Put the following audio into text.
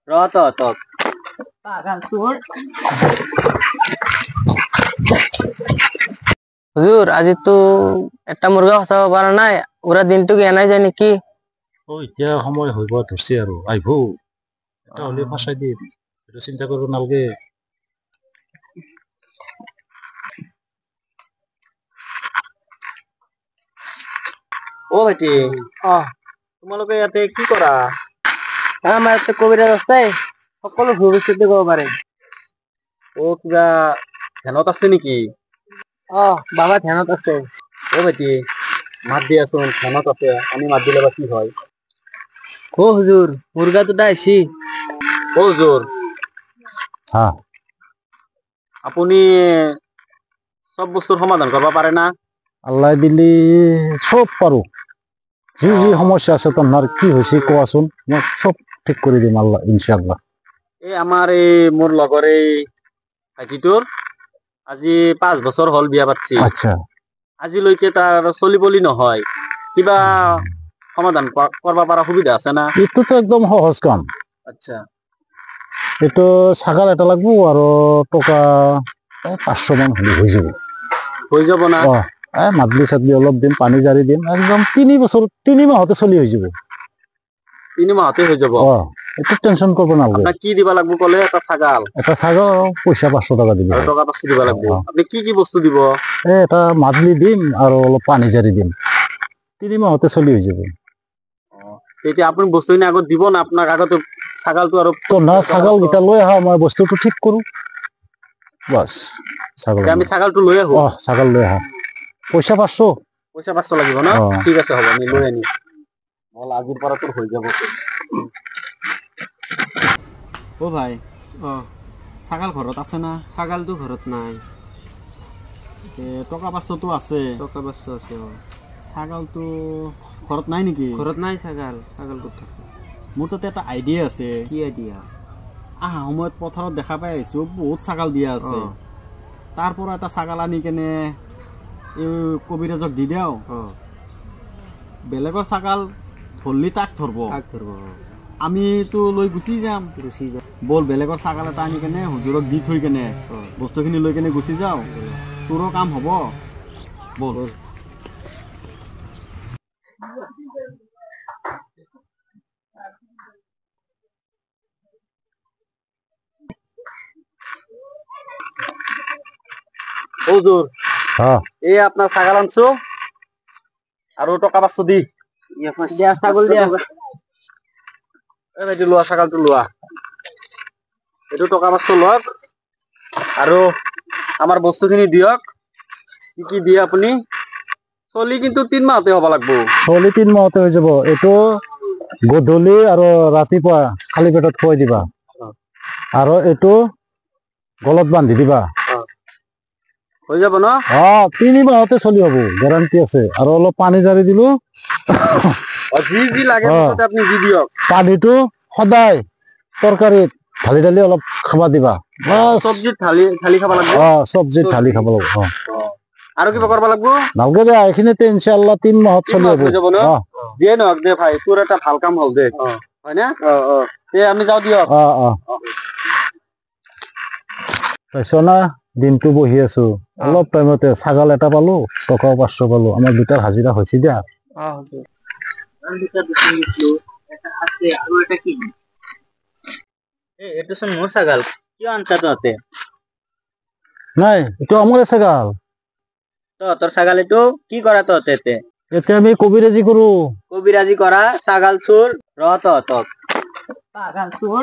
তক পাগাল চোর। হুজুর আজি তো একটা মুরগা ফসাব পারা নাই, ওরা দিনটুকু এনাই যায় নাকি? ও এতিয়া সময় হইব ধরছি আর আইব এটা হলে ফাঁসাই দিম, এটা চিন্তা করবো নালগে। ও ভাইটি, তোমালোকে ইয়াতে কি কৰা? আমাৰ ইয়াতে কবিৰাজ আছে, সকলো ভৱিষ্যতে ক'ব পাৰে। ও কিবা ধ্যানত আছে নেকি? বাবা ধ্যানত আছে। ও ভাইটি মাত দিয়াচোন, ধ্যানত আছে, আমি মাত দিলে বা কি হয়? ও হুজুর মুরগা দুটা আইছি। ও হুজুর আপুনি সব বস্তুর সমাধান করবা পারে না? আল্লাহ দিলি সব পারো, যি যি সমস্যা আছে তোমার কি হয়েছে কোয়াচোন, মই সব ঠিক করে দিম আল্লাহ ইনশাআল্লাহ। এই আমার এই মোর লগর এই ভাইটিটোর আজি 5 বছর হল বিয়া পাতছি। আচ্ছা আজিলৈকে তার চলিবলি নহয়, কিবা সমাধান করবা পারা সুবিধা আছে না? এইটো তো একদম সহজ কাম। আচ্ছা এইটো ছাগাল এটা লাগবো আর টকা 500 মান হলে হয়ে যাব না? মাদলি চাদলি অলপ দিম, পানি জারি দিম, একদম 3 মাহতে চলি হয়ে যাব। 3 মাহতে হয়ে যাব? একটু টেনশন করবো না। আপনার কি দিবা লাগবো কলে? একটা ছাগাল পয়সা 500 টাকা দিব। টাকা 500 দিবা লাগবো। আপনি কি কি বস্তু দিব? এটা মাদলি দিম আর অলপ পানি জারি দিম, 3 মাহতে চলি হয়ে যাব। এতিয়া আপনি বস্তু আগত দিব না? আপনার আগতে ছাগালটো আর তো না, ছাগাল গিটা লই আহা, মই বস্তুটো ঠিক করু বাস। ছাগাল আমি ছাগালটো লই আহো? ছাগাল লই আহা, পয়সা 500। পয়সা 500 লাগিব না? ঠিক আছে হ'ব, আমি লই আনি। বল আজির পর তো হয়ে যাব। ও ভাই, ছাগাল ঘরত আছে না? ছাগালটো ঘরত নাই। টকা 500 তো আছে? টকা 500 আছে। ছাগালটো ঘরত নাই নেকি? ঘরত নাই ছাগাল। ছাগাল কত থাকে? মোৰ তাতে এটা আইডিয়া আছে। কি আইডিয়া? আহা সময়ত পথাৰত দেখা পাই আইছো বহুত ছাগাল দিয়া আছে, তাৰ পৰা এটা ছাগাল আনি কেনে এই কবিৰাজক দি দেও, বেলেগৰ ছাগাল ধৰলি তাক ধৰব, আমি তো লৈ গুচি যাম। বল বেলেগৰ ছাগাল এটা আনি কেনে হুজুৰক দি থৈ কেনে বস্তুখিনি লৈ কেনে গুচি যাও, তোৰো কাম হ'ব। বল হুজুৰ, এই আপনাৰ ছাগাল আনছো আৰ টাকা 500 দি ছাগল দিয়া। ভাইটি লোৱা, ছাগালটো লোৱা, এইটো টকা 500 লওক আৰু আমার বস্তুখিনি দিয়ক। কি কি দিয়ে আপুনি? চলি কিন্তু 3 মাহতে হব লাগবো। চলি 3 মাহতে হৈ যাব। এইটো গধূলি আৰু ৰাতিপুৱা খালি পেটত খুৱাই দিবা, আৰু এইটো গলত বান্ধি দিবা, হৈ যাব ন? 3 মাহতে চলি হব, গ্যারান্টি আছে। আৰু অলপ পানী জাৰি দিলো, যি যি লাগে আপনি দি দিয়ক। পানীটো সদায় তৰকাৰীত ঢালি ঢালি অলপ খাবা দিবা। চব্জিত ঢালি খাব লাগবো? চব্জিত ঢালি খাব লাগবো। আৰু কিবা কৰিব লাগবো? নালগে দে, এইখিনিতে ইনশাআল্লাহ 3 মাহত চলি হব। যিয়ে নহওক দে ভাই, তোৰ এটা ভাল কাম হল দে, হয় না? আমি যাও দিয়ক। পাইছ না, দিনটো বহি আছো, অলপ টাইমতে ছাগাল এটা পালো, টকাও 500 পালো, আমার দুটার হাজিরা হয়েছে দিয়া। এটা শুন মোর ছাগাল, কি আনছা তহঁতে? নাই, এইটো আমাৰে ছাগাল। তোৰ ছাগাল এইটো কি কৰা তহঁতে? এতে আমি কবিৰাজি কৰো। কবিৰাজি কৰা ছাগাল চোৰ, তহঁতক পাগাল চোৰ।